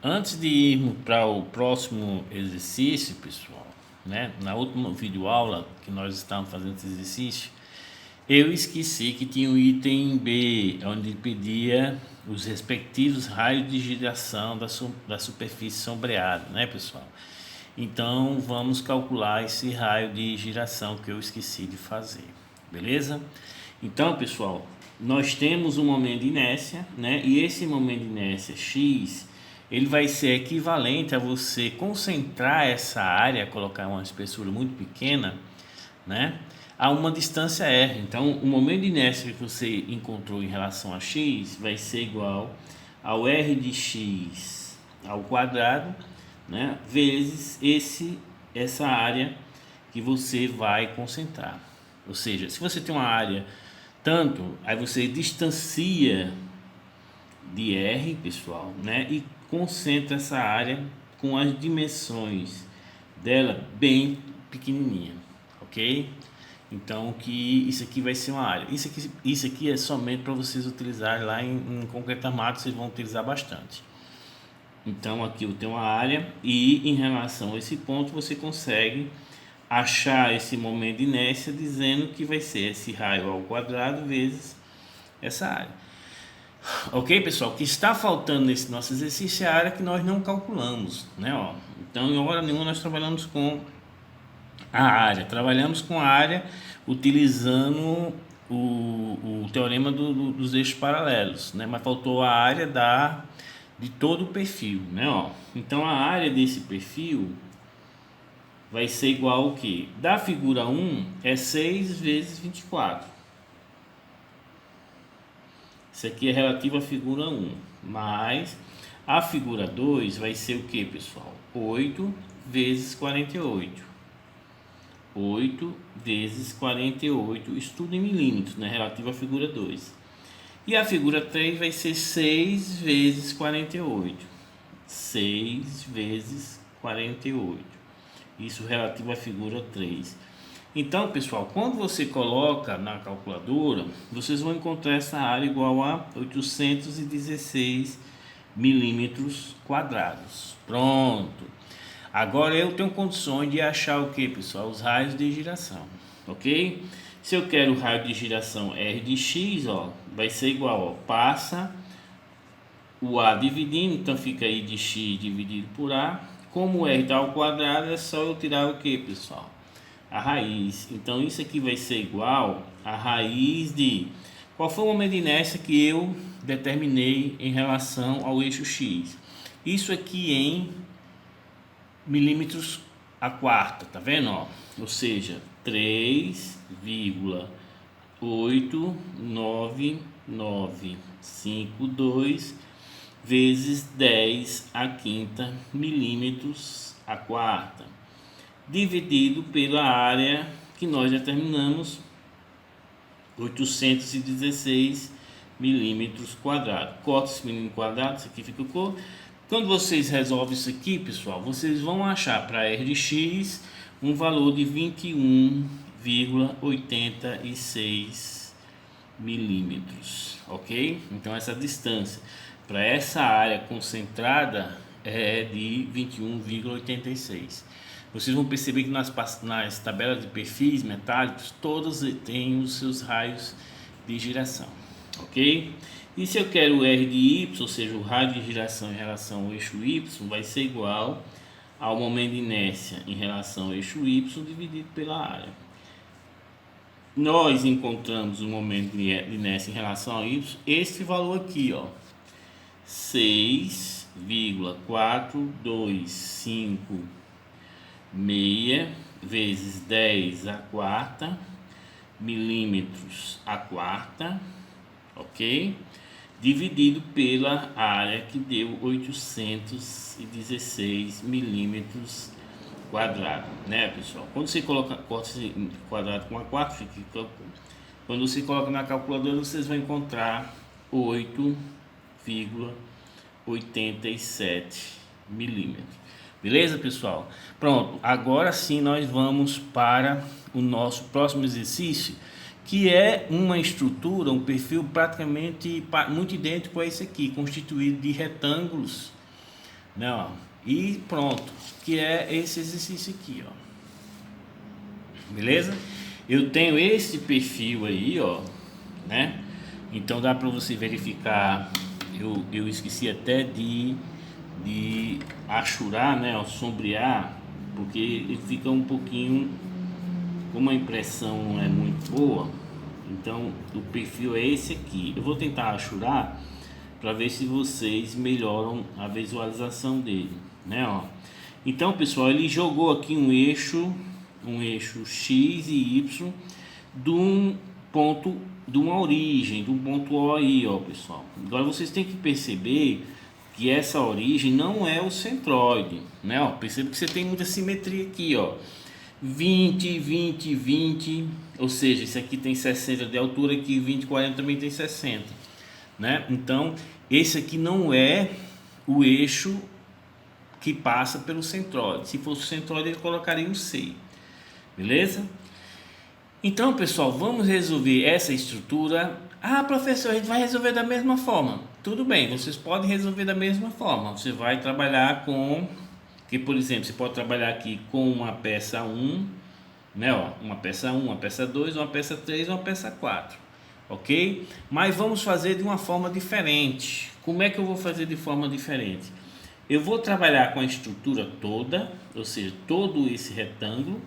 Antes de irmos para o próximo exercício, pessoal, né? Na última videoaula que nós estávamos fazendo esse exercício, eu esqueci que tinha o item B, onde pedia os respectivos raios de giração da superfície sombreada, né, pessoal? Então, vamos calcular esse raio de giração que eu esqueci de fazer, beleza? Então, pessoal, nós temos um momento de inércia, né? E esse momento de inércia x, ele vai ser equivalente a você concentrar essa área, colocar uma espessura muito pequena, né? A uma distância r. Então, o momento de inércia que você encontrou em relação a x vai ser igual ao r de x ao quadrado, né? Vezes essa área que você vai concentrar. Ou seja, se você tem uma área tanto, aí você distancia de R, pessoal, né? E concentra essa área com as dimensões dela bem pequenininha, ok? Então, que isso aqui vai ser uma área. Isso aqui é somente para vocês utilizarem lá em concreto armado, vocês vão utilizar bastante. Então, aqui eu tenho uma área e em relação a esse ponto você consegue achar esse momento de inércia dizendo que vai ser esse raio ao quadrado vezes essa área. Ok, pessoal? O que está faltando nesse nosso exercício é a área que nós não calculamos, né? Ó, então, em hora nenhuma nós trabalhamos com a área. Trabalhamos com a área utilizando o teorema dos eixos paralelos, né? Mas faltou a área de todo o perfil, né? Ó, então, a área desse perfil vai ser igual ao que? Da figura 1 é 6 vezes 24. Isso aqui é relativo à figura 1. Mais a figura 2 vai ser o que, pessoal? 8 vezes 48. 8 vezes 48, isso tudo em milímetros, né? Relativo à figura 2. E a figura 3 vai ser 6 vezes 48. 6 vezes 48. Isso relativo à figura 3. Então, pessoal, quando você coloca na calculadora, vocês vão encontrar essa área igual a 816 milímetros quadrados. Pronto. Agora eu tenho condições de achar o que, pessoal? Os raios de giração, ok? Se eu quero o raio de giração R de x, ó, vai ser igual, ó, passa o A dividindo, então fica aí de x dividido por A. Como R está ao quadrado, é só eu tirar o que, pessoal? A raiz. Então isso aqui vai ser igual a raiz de... Qual foi o momento de inércia que eu determinei em relação ao eixo x? Isso aqui em milímetros a quarta, tá vendo? Ó? Ou seja, 3,89952 vezes 10 a quinta milímetros a quarta, dividido pela área que nós determinamos, 816 milímetros quadrados. Corta esse milímetro quadrado, isso aqui ficou. Quando vocês resolvem isso aqui, pessoal, vocês vão achar para R de x um valor de 21,86 milímetros, ok? Então essa distância para essa área concentrada é de 21,86. Vocês vão perceber que nas tabelas de perfis metálicos, todas têm os seus raios de giração, ok? E se eu quero o R de Y, ou seja, o raio de giração em relação ao eixo Y, vai ser igual ao momento de inércia em relação ao eixo Y dividido pela área. Nós encontramos o momento de inércia em relação ao Y, esse valor aqui, ó, 6,425 vezes 10 a quarta milímetros a quarta, ok? Dividido pela área que deu 816 milímetros quadrado, né, pessoal? Quando você corta esse quadrado com a 4, fica, quando você coloca na calculadora, vocês vão encontrar 8,87 milímetros. Beleza, pessoal? Pronto, agora sim nós vamos para o nosso próximo exercício, que é uma estrutura, um perfil praticamente muito idêntico a esse aqui, constituído de retângulos, né, ó, e pronto, que é esse exercício aqui, ó, beleza? Eu tenho esse perfil aí, ó, né? Então dá para você verificar. Eu esqueci até de achurar, né, ó, sombrear, porque ele fica um pouquinho, como a impressão não é muito boa. Então o perfil é esse aqui. Eu vou tentar achurar para ver se vocês melhoram a visualização dele, né, ó. Então, pessoal, ele jogou aqui um eixo X e Y de um ponto, de uma origem, de um ponto O aí, ó, pessoal. Agora vocês têm que perceber que essa origem não é o centroide, né, ó. Perceba que você tem muita simetria aqui, ó. 20, 20, 20, ou seja, isso aqui tem 60 de altura, aqui 20, 40 também tem 60, né? Então, esse aqui não é o eixo que passa pelo centroide. Se fosse o centroide, ele colocaria um C, beleza? Então, pessoal, vamos resolver essa estrutura. Ah, professor, a gente vai resolver da mesma forma. Tudo bem, vocês podem resolver da mesma forma. Você vai trabalhar com, que por exemplo, você pode trabalhar aqui com uma peça 1, né, ó, uma peça 1, uma peça 2, uma peça 3, uma peça 4. Ok? Mas vamos fazer de uma forma diferente. Como é que eu vou fazer de forma diferente? Eu vou trabalhar com a estrutura toda, ou seja, todo esse retângulo,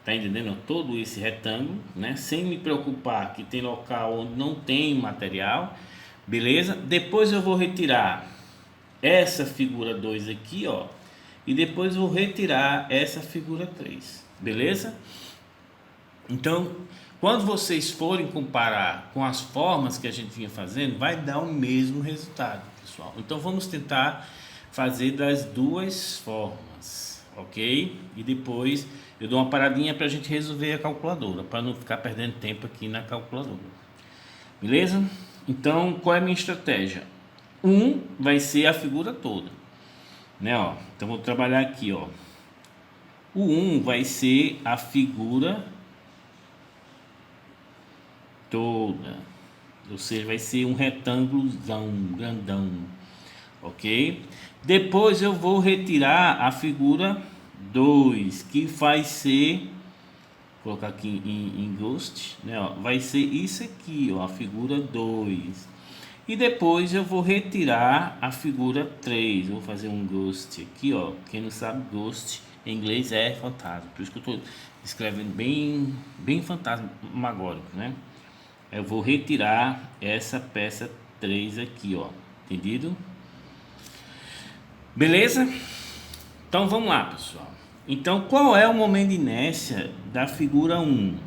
tá entendendo? Todo esse retângulo, né? Sem me preocupar que tem local onde não tem material, beleza? Depois eu vou retirar essa figura 2 aqui, ó, e depois vou retirar essa figura 3, beleza? Então, quando vocês forem comparar com as formas que a gente vinha fazendo, vai dar o mesmo resultado, pessoal. Então, vamos tentar fazer das duas formas, ok? E depois eu dou uma paradinha para a gente resolver a calculadora, para não ficar perdendo tempo aqui na calculadora, beleza? Então, qual é a minha estratégia? Vai ser a figura toda, né, ó? Então, vou trabalhar aqui, ó. O vai ser a figura toda, ou seja, vai ser um retângulozão grandão, ok? Depois eu vou retirar a figura 2, que vai ser, vou colocar aqui em Ghost, né, ó, vai ser isso aqui, ó, a figura 2. E depois eu vou retirar a figura 3. Vou fazer um Ghost aqui, ó. Quem não sabe, Ghost em inglês é fantasma, por isso que eu estou escrevendo bem fantasmagórico, né? Eu vou retirar essa peça 3 aqui, ó, entendido? Beleza? Então vamos lá, pessoal. Então, qual é o momento de inércia da figura 1?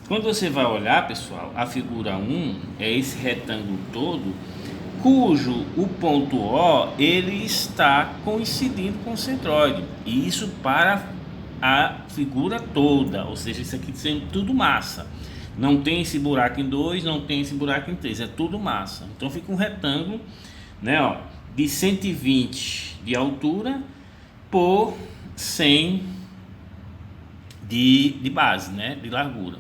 Quando você vai olhar, pessoal, a figura 1 é esse retângulo todo, cujo o ponto O ele está coincidindo com o centroide. E isso para a figura toda, ou seja, isso aqui sendo tudo massa. Não tem esse buraco em 2, não tem esse buraco em 3, é tudo massa. Então fica um retângulo, né, ó, de 120 de altura por 100 de base, né, de largura.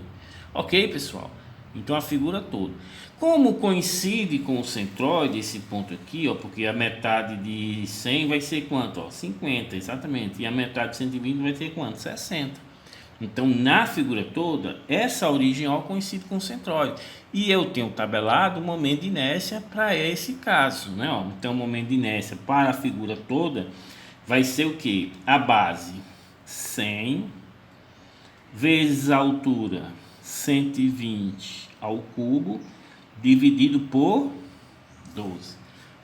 Ok, pessoal? Então a figura toda. Como coincide com o centroide esse ponto aqui, ó, porque a metade de 100 vai ser quanto? Ó, 50, exatamente. E a metade de 120 vai ter quanto? 60. Então, na figura toda, essa origem O coincide com o centroide. E eu tenho tabelado o momento de inércia para esse caso, né? Ó, então, o momento de inércia para a figura toda vai ser o que? A base 100 vezes a altura 120 ao cubo dividido por 12.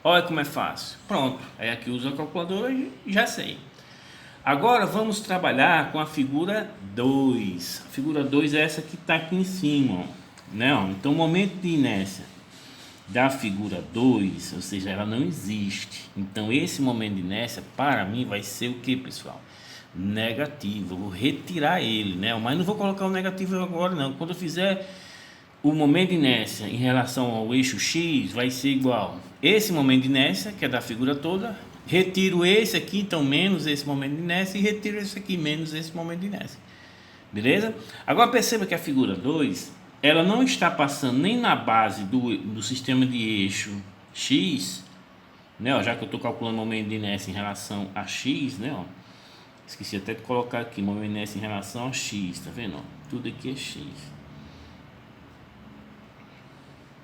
Olha como é fácil. Pronto. Aí aqui uso a calculadora e já sei. Agora vamos trabalhar com a figura 2. A figura 2 é essa que está aqui em cima, ó, né? Então, o momento de inércia da figura 2, ou seja, ela não existe. Então, esse momento de inércia, para mim, vai ser o que, pessoal? Negativo. Eu vou retirar ele, né? Mas não vou colocar o negativo agora, não. Quando eu fizer o momento de inércia em relação ao eixo X, vai ser igual. Esse momento de inércia, que é da figura toda, retiro esse aqui, então menos esse momento de inércia, e retiro esse aqui, menos esse momento de inércia. Beleza? Agora perceba que a figura 2, ela não está passando nem na base do sistema de eixo X, né? Ó, já que eu estou calculando o momento de inércia em relação a x, né? Ó, esqueci até de colocar aqui o momento de inércia em relação a x, tá vendo? Ó, tudo aqui é x.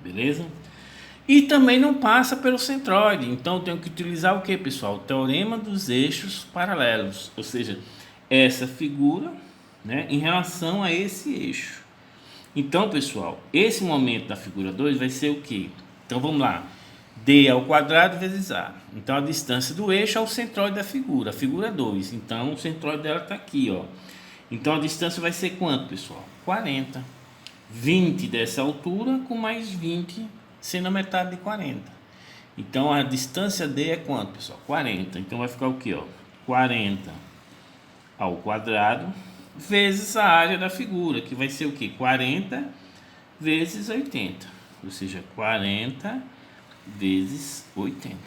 Beleza? E também não passa pelo centroide. Então eu tenho que utilizar o que, pessoal? O teorema dos eixos paralelos. Ou seja, essa figura, né, em relação a esse eixo. Então, pessoal, esse momento da figura 2 vai ser o que? Então vamos lá. D ao quadrado vezes A. Então a distância do eixo ao centroide da figura. A figura 2. Então o centroide dela está aqui, ó. Então a distância vai ser quanto, pessoal? 40. 20 dessa altura com mais 20 sendo a metade de 40. Então a distância D é quanto, pessoal? 40. Então vai ficar o que, ó? 40 ao quadrado vezes a área da figura, que vai ser o que? 40 vezes 80. Ou seja, 40 vezes 80.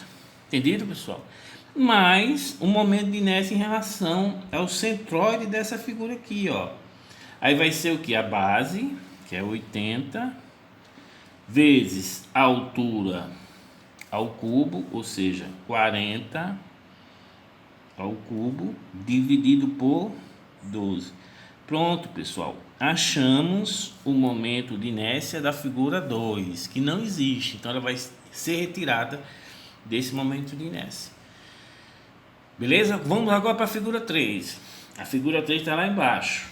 Entendido, pessoal? Mais o momento de inércia em relação ao centroide dessa figura aqui, ó. Aí vai ser o que? A base, que é 80, vezes a altura ao cubo, ou seja, 40 ao cubo, dividido por 12. Pronto, pessoal. Achamos o momento de inércia da figura 2, que não existe. Então, ela vai ser retirada desse momento de inércia. Beleza? Vamos agora para a figura 3. A figura 3 está lá embaixo.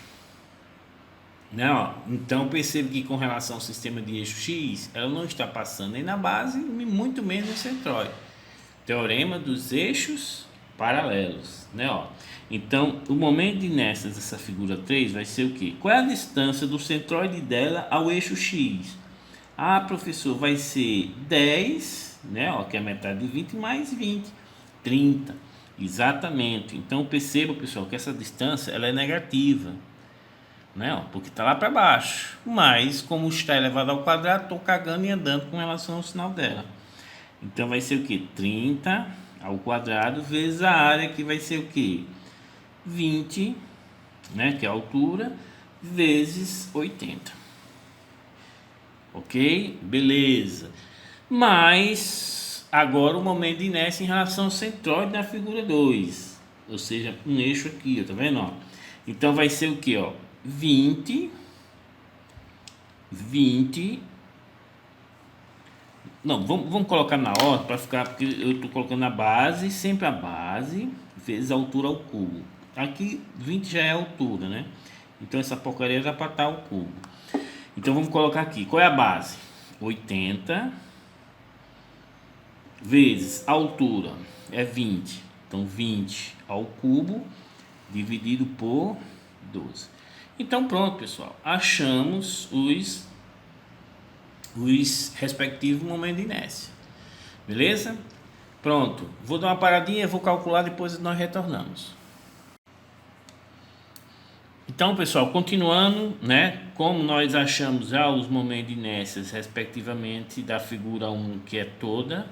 Não, então percebe que com relação ao sistema de eixo X, ela não está passando nem na base, muito menos no centroide. Teorema dos eixos paralelos, né? Ó. Então, o momento de inércia dessa figura 3 vai ser o quê? Qual é a distância do centroide dela ao eixo X? Ah, professor, vai ser 10, né? Ó, que é a metade de 20 mais 20, 30. Exatamente. Então, perceba, pessoal, que essa distância ela é negativa, né? Ó, porque está lá para baixo. Mas, como está elevado ao quadrado, estou cagando e andando com relação ao sinal dela. Então, vai ser o que? 30 ao quadrado vezes a área, que vai ser o que? 20, né? Que é a altura, vezes 80. Ok? Beleza. Mas, agora o momento de inércia em relação ao centroide da figura 2. Ou seja, um eixo aqui, ó, tá vendo? Ó? Então, vai ser o que, ó? 20. Não, vamos colocar na ordem para ficar, porque eu estou colocando a base, sempre a base, vezes a altura ao cubo. Aqui 20 já é a altura, né? Então essa porcaria já para estar ao cubo. Então vamos colocar aqui, qual é a base? 80 vezes a altura é 20. Então 20 ao cubo dividido por 12. Então pronto, pessoal, achamos os respectivos momentos de inércia. Beleza? Pronto, vou dar uma paradinha, vou calcular, depois nós retornamos. Então, pessoal, continuando, né? Como nós achamos já os momentos de inércia, respectivamente, da figura 1, que é toda,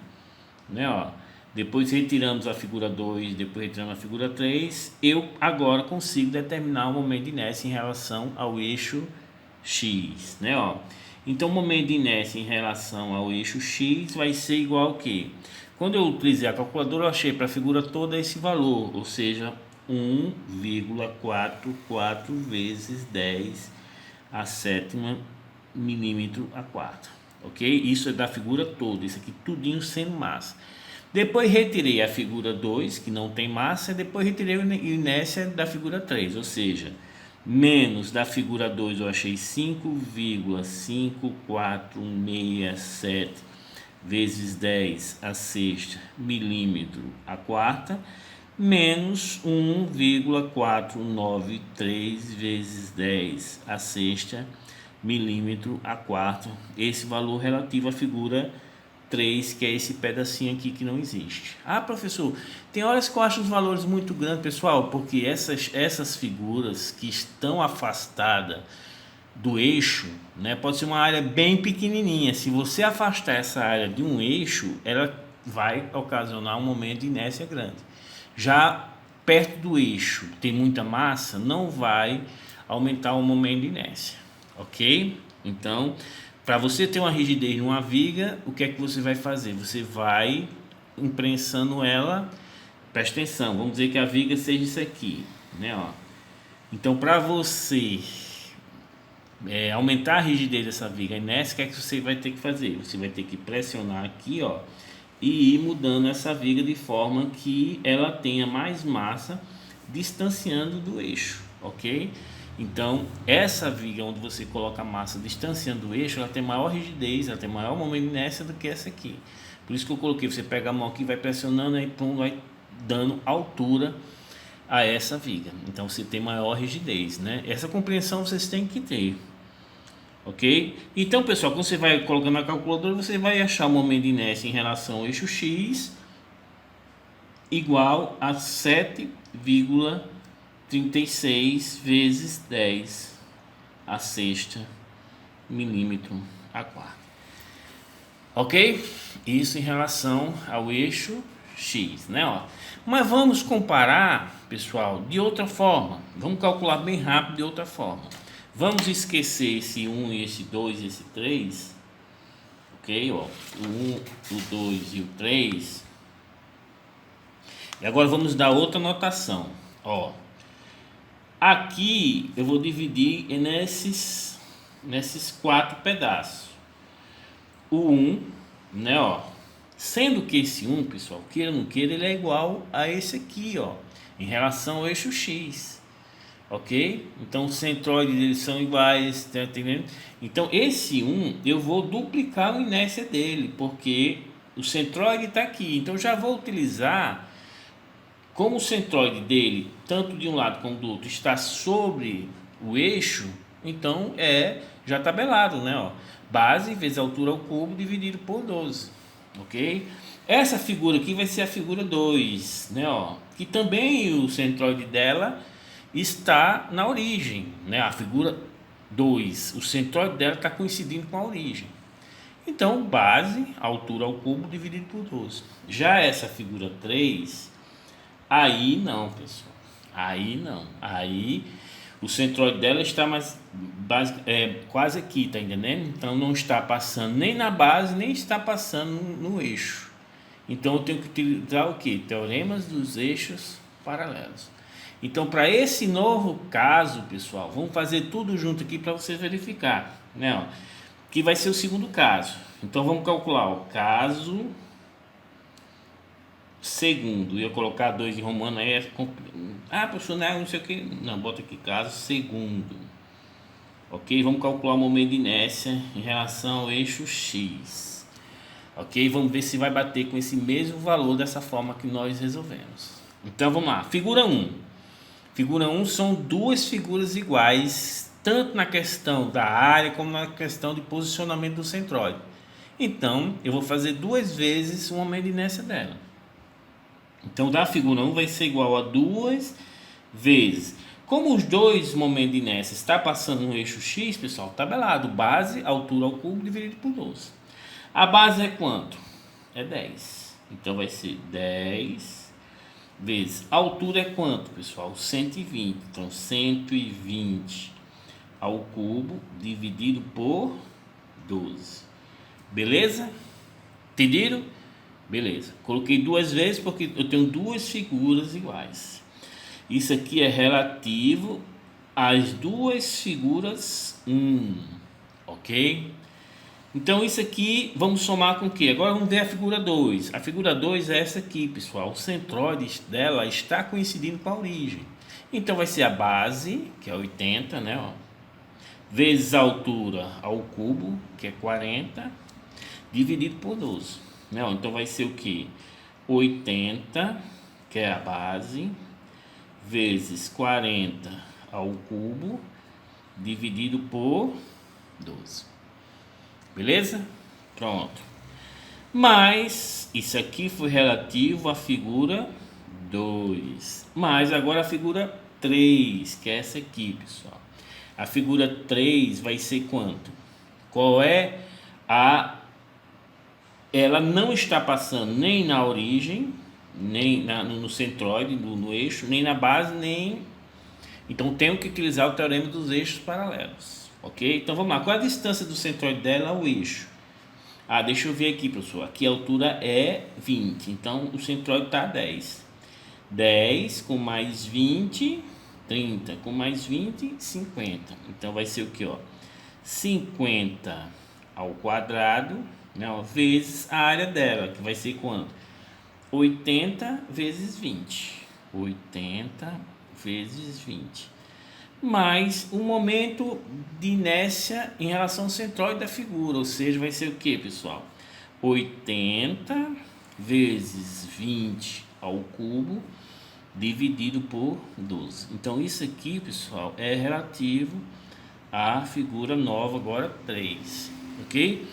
né? Ó, depois retiramos a figura 2, depois retiramos a figura 3, eu agora consigo determinar o momento de inércia em relação ao eixo X, né? Ó. Então, o momento de inércia em relação ao eixo X vai ser igual ao que? Quando eu utilizei a calculadora, eu achei para a figura toda esse valor, ou seja, 1,44 vezes 10 a sétima milímetro a quarta, ok? Isso é da figura toda, isso aqui tudinho sendo massa. Depois retirei a figura 2, que não tem massa, e depois retirei a inércia da figura 3, ou seja, menos da figura 2 eu achei 5,5467 vezes 10 a sexta milímetro a quarta, menos 1,493 vezes 10 a sexta milímetro a quarta, esse valor relativo à figura 3, que é esse pedacinho aqui que não existe. Ah, professor, tem horas que eu acho os valores muito grandes, pessoal, porque essas figuras que estão afastadas do eixo, né, pode ser uma área bem pequenininha. Se você afastar essa área de um eixo, ela vai ocasionar um momento de inércia grande. Já perto do eixo, tem muita massa, não vai aumentar o momento de inércia, ok? Então, para você ter uma rigidez numa viga, o que é que você vai fazer? Você vai imprensando ela. Presta atenção, vamos dizer que a viga seja isso aqui, né, ó. Então, para você aumentar a rigidez dessa viga, a inércia, o que é que você vai ter que fazer? Você vai ter que pressionar aqui, ó, e ir mudando essa viga de forma que ela tenha mais massa distanciando do eixo, ok? Então, essa viga onde você coloca a massa distanciando do eixo, ela tem maior rigidez, ela tem maior momento de inércia do que essa aqui. Por isso que eu coloquei, você pega a mão aqui, vai pressionando, aí pum, vai dando altura a essa viga. Então, você tem maior rigidez, né? Essa compreensão vocês têm que ter, ok? Então, pessoal, quando você vai colocando na calculadora, você vai achar o momento de inércia em relação ao eixo X igual a 7,36 vezes 10 a sexta milímetro a quarta, ok? Isso em relação ao eixo X, né? Ó. Mas vamos comparar, pessoal, de outra forma. Vamos calcular bem rápido de outra forma. Vamos esquecer esse 1 e esse 2 e esse 3, ok? Ó, o 1, o 2 e o 3. E agora vamos dar outra notação. Ó, aqui eu vou dividir nesses 4 pedaços. O 1, né, ó. Sendo que esse 1, pessoal, queira ou não queira, ele é igual a esse aqui, ó, em relação ao eixo X. Ok? Então os centroides eles são iguais, tá entendendo? Então esse 1 eu vou duplicar a inércia dele, porque o centroide está aqui. Então já vou utilizar, como o centroide dele, tanto de um lado como do outro, está sobre o eixo, então é já tabelado, né? Ó, base vezes altura ao cubo dividido por 12, ok? Essa figura aqui vai ser a figura 2, né? Ó, que também o centroide dela está na origem, né? A figura 2, o centroide dela está coincidindo com a origem. Então, base, altura ao cubo dividido por 12. Já essa figura 3, aí não, pessoal. Aí não. Aí o centroide dela está mais quase aqui, tá entendendo? Então não está passando nem na base, nem está passando no eixo. Então eu tenho que utilizar o que? Teoremas dos eixos paralelos. Então, para esse novo caso, pessoal, vamos fazer tudo junto aqui para você verificar, né? Ó, que vai ser o segundo caso. Então, vamos calcular o caso segundo. Eu ia colocar 2 em romano aí. Professor, não sei o que. Não, bota aqui caso segundo. Ok? Vamos calcular o momento de inércia em relação ao eixo X. Ok? Vamos ver se vai bater com esse mesmo valor dessa forma que nós resolvemos. Então, vamos lá. Figura 1. Figura 1 são duas figuras iguais, tanto na questão da área como na questão de posicionamento do centroide. Então, eu vou fazer 2 vezes o momento de inércia dela. Então, da figura 1 vai ser igual a 2 vezes. Como os dois momentos de inércia estão passando no eixo X, pessoal, tabelado. Base, altura ao cubo, dividido por 12. A base é quanto? É 10. Então, vai ser 10 vezes. A altura é quanto, pessoal? 120. Então, 120 ao cubo dividido por 12. Beleza? Entenderam? Beleza. Coloquei 2 vezes porque eu tenho 2 figuras iguais. Isso aqui é relativo às 2 figuras 1. Ok? Então isso aqui, vamos somar com o que? Agora vamos ver a figura 2. A figura 2 é essa aqui, pessoal. O centroide dela está coincidindo com a origem. Então vai ser a base, que é 80, né? Ó, vezes a altura ao cubo, que é 40, dividido por 12. Né? Ó, então vai ser o que? 80, que é a base, vezes 40 ao cubo, dividido por 12. Beleza? Pronto. Mas isso aqui foi relativo à figura 2. Mas agora a figura 3, que é essa aqui, pessoal. A figura 3 vai ser quanto? Qual é a... Ela não está passando nem na origem, nem no centroide, no eixo, nem na base, nem... Então, tenho que utilizar o teorema dos eixos paralelos. Ok? Então vamos lá. Qual é a distância do centroide dela ao eixo? Ah, deixa eu ver aqui, professor. Aqui a altura é 20, então o centroide está 10. 10 com mais 20, 30. Com mais 20, 50. Então vai ser o que, ó? 50 ao quadrado, né, ó, vezes a área dela, que vai ser quanto? 80 vezes 20. 80 vezes 20. Mais o momento de inércia em relação ao centroide da figura, ou seja, vai ser o que, pessoal? 80 vezes 20 ao cubo dividido por 12. Então isso aqui, pessoal, é relativo à figura nova, agora 3, ok?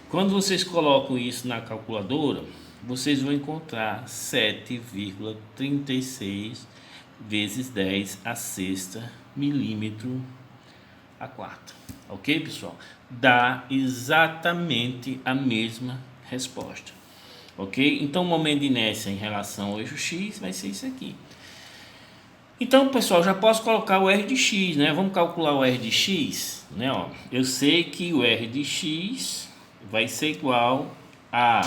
Quando vocês colocam isso na calculadora, vocês vão encontrar 7,36 vezes 10 a sexta milímetro a quarta, ok, pessoal? Dá exatamente a mesma resposta, ok? Então o momento de inércia em relação ao eixo X vai ser isso aqui. Então, pessoal, já posso colocar o R de X, né? Vamos calcular o R de X, né? Ó, eu sei que o R de X vai ser igual a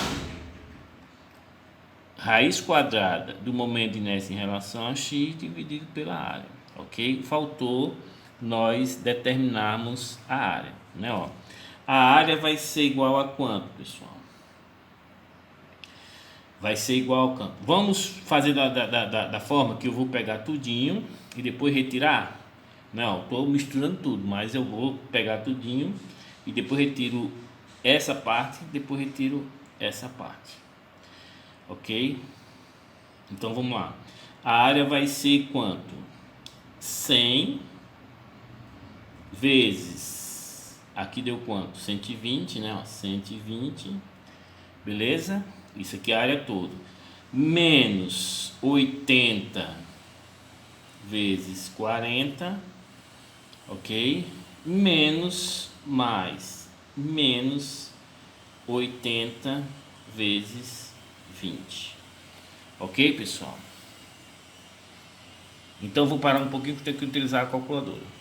raiz quadrada do momento de inércia em relação a X dividido pela área, ok? Faltou nós determinarmos a área, né? Ó, a área vai ser igual a quanto, pessoal? Vai ser igual ao campo. Vamos fazer da forma que eu vou pegar tudinho e depois retirar? Não, estou misturando tudo, mas eu vou pegar tudinho e depois retiro essa parte, depois retiro essa parte. Ok? Então vamos lá. A área vai ser quanto? 100 vezes, aqui deu quanto? 120, né? 120, beleza? Isso aqui é a área toda. Menos 80 vezes 40, ok? Menos 80 vezes 20. Ok, pessoal? Então vou parar um pouquinho porque tenho que utilizar a calculadora.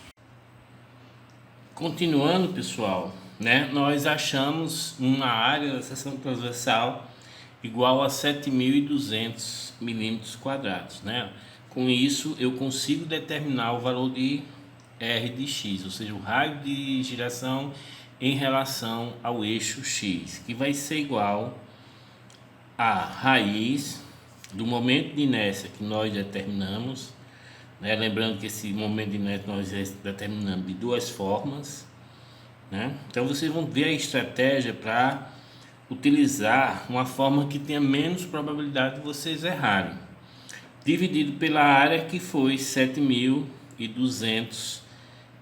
Continuando, pessoal, né? Nós achamos uma área da seção transversal igual a 7.200 milímetros quadrados, né? Com isso eu consigo determinar o valor de R de X, ou seja, o raio de giração em relação ao eixo X, que vai ser igual a raiz do momento de inércia que nós determinamos, né? Lembrando que esse momento de inércia nós determinamos de duas formas, né? Então vocês vão ver a estratégia para utilizar uma forma que tenha menos probabilidade de vocês errarem, dividido pela área que foi 7.200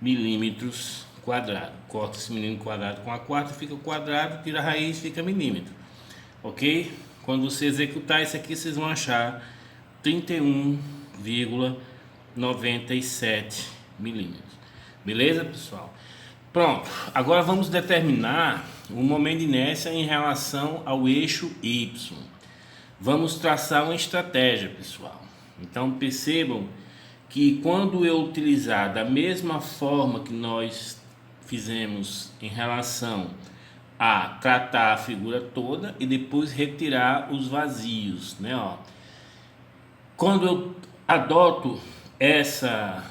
milímetros quadrados. Corta esse milímetro quadrado com a quarta, fica quadrado, tira a raiz, fica milímetro, ok? Quando você executar isso aqui, vocês vão achar 31,97 milímetros, beleza, pessoal? Pronto, agora vamos determinar o momento de inércia em relação ao eixo Y. Vamos traçar uma estratégia, pessoal. Então percebam que quando eu utilizar da mesma forma que nós fizemos em relação a tratar a figura toda e depois retirar os vazios, né? Ó, quando eu adoto essa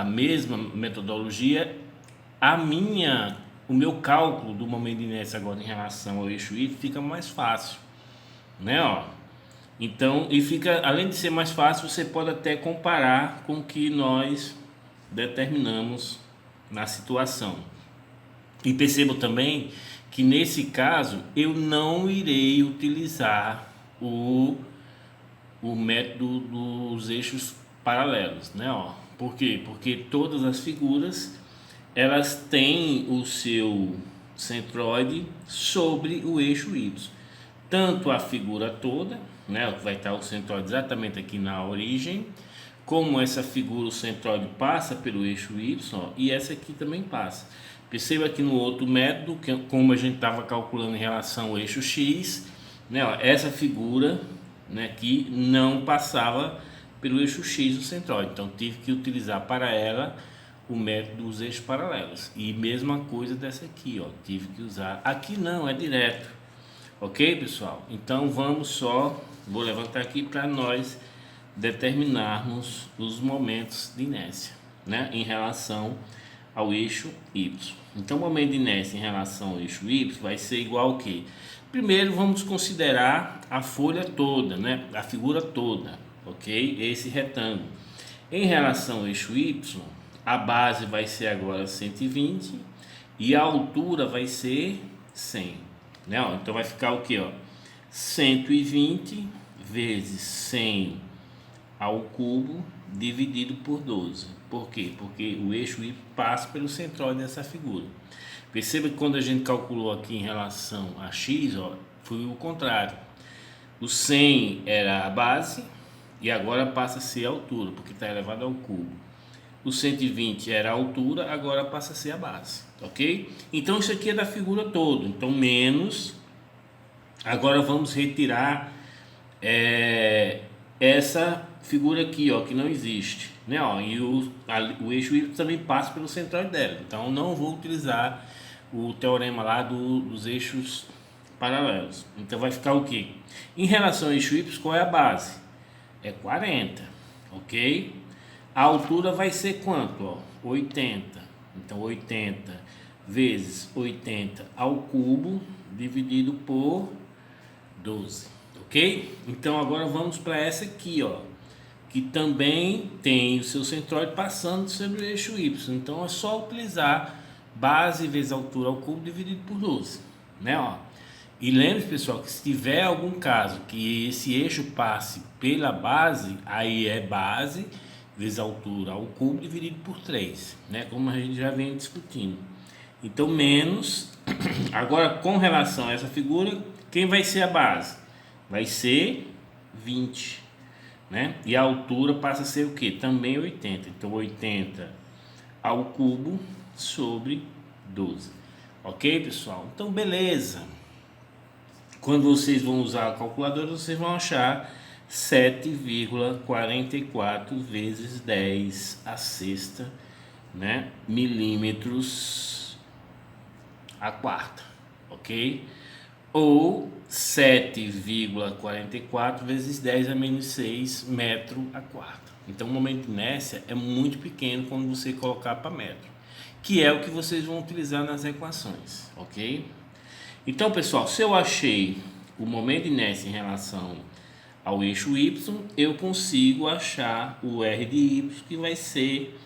mesma metodologia, o meu cálculo do momento de inércia agora em relação ao eixo Y fica mais fácil, né? Ó, então, e fica, além de ser mais fácil, você pode até comparar com o que nós determinamos na situação. E percebo também que nesse caso eu não irei utilizar o método dos eixos paralelos, né? Ó, por quê? Porque todas as figuras elas têm o seu centroide sobre o eixo Y. Tanto a figura toda, né, vai estar o centroide exatamente aqui na origem, como essa figura, o centroide passa pelo eixo Y, ó, e essa aqui também passa. Perceba que no outro método, que, como a gente estava calculando em relação ao eixo X, né, ó, essa figura, né, aqui não passava pelo eixo X do centroide, então tive que utilizar para ela o método dos eixos paralelos. E mesma coisa dessa aqui, ó, tive que usar. Aqui não, é direto. Ok, pessoal? Então vou levantar aqui para nós determinarmos os momentos de inércia, né, em relação ao eixo Y. Então, o momento de inércia em relação ao eixo Y vai ser igual ao quê? Primeiro, vamos considerar a folha toda, né, a figura toda, ok? Esse retângulo. Em relação ao eixo Y, a base vai ser agora 120 e a altura vai ser 100. Né? Então vai ficar o que? 120 vezes 100 ao cubo dividido por 12. Por quê? Porque o eixo Y passa pelo centroide dessa figura. Perceba que quando a gente calculou aqui em relação a x, ó, foi o contrário. O 100 era a base e agora passa a ser a altura, porque está elevado ao cubo. O 120 era a altura, agora passa a ser a base, ok? Então isso aqui é da figura toda, então menos. Agora vamos retirar essa figura aqui, ó, que não existe, né? Ó, e o eixo Y também passa pelo centroide dela, então não vou utilizar o teorema lá dos eixos paralelos. Então vai ficar o que? Em relação ao eixo Y, qual é a base? É 40, ok? A altura vai ser quanto? Ó? 80. Então 80 vezes 80 ao cubo dividido por 12, ok? Então agora vamos para essa aqui, ó, que também tem o seu centroide passando sobre o eixo Y. Então é só utilizar base vezes altura ao cubo dividido por 12, né? Ó. E lembre-se, pessoal, que se tiver algum caso que esse eixo passe pela base, aí é base vezes altura ao cubo dividido por 3, né? Como a gente já vem discutindo. Então menos. Agora com relação a essa figura, quem vai ser a base? Vai ser 20, né? E a altura passa a ser o que? Também 80. Então 80 ao cubo sobre 12. Ok, pessoal? Então beleza. Quando vocês vão usar a calculadora, vocês vão achar 7,44 vezes 10 a sexta, né, milímetros a quarta, ok? Ou 7,44 vezes 10 a menos 6 metro a quarta. Então o momento de inércia é muito pequeno quando você colocar para metro, que é o que vocês vão utilizar nas equações, ok? Então, pessoal, se eu achei o momento de inércia em relação ao eixo Y, eu consigo achar o R de Y, que vai ser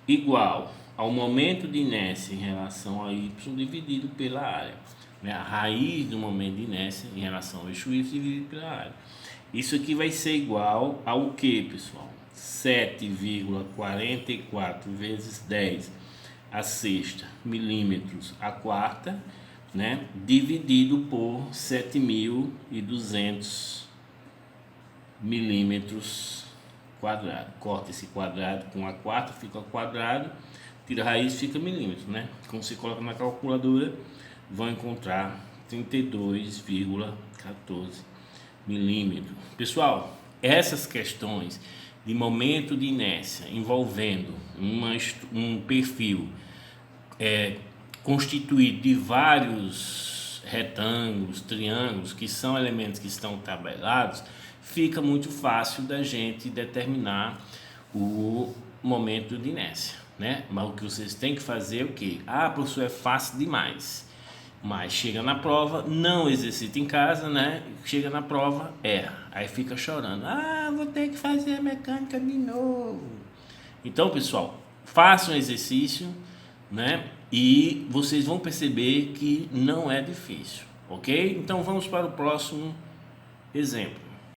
igual ao momento de inércia em relação a Y dividido pela área, né? A raiz do momento de inércia em relação ao eixo Y dividido pela área. Isso aqui vai ser igual ao que, pessoal? 7,44 vezes 10 a sexta milímetros a quarta, né, dividido por 7.200 milímetros quadrado. Corta esse quadrado com a quarta, fica quadrado, tira a raiz, fica milímetro, né? Como você coloca na calculadora, vão encontrar 32,14 milímetros. Pessoal, essas questões de momento de inércia envolvendo um perfil constituído de vários retângulos, triângulos, que são elementos que estão tabelados, fica muito fácil da gente determinar o momento de inércia, né? Mas o que vocês têm que fazer é o quê? Ah, professor, é fácil demais. Mas chega na prova, não exercita em casa, né? Chega na prova, erra. Aí fica chorando. Ah, vou ter que fazer a mecânica de novo. Então, pessoal, façam um exercício, né? E vocês vão perceber que não é difícil, ok? Então vamos para o próximo exemplo.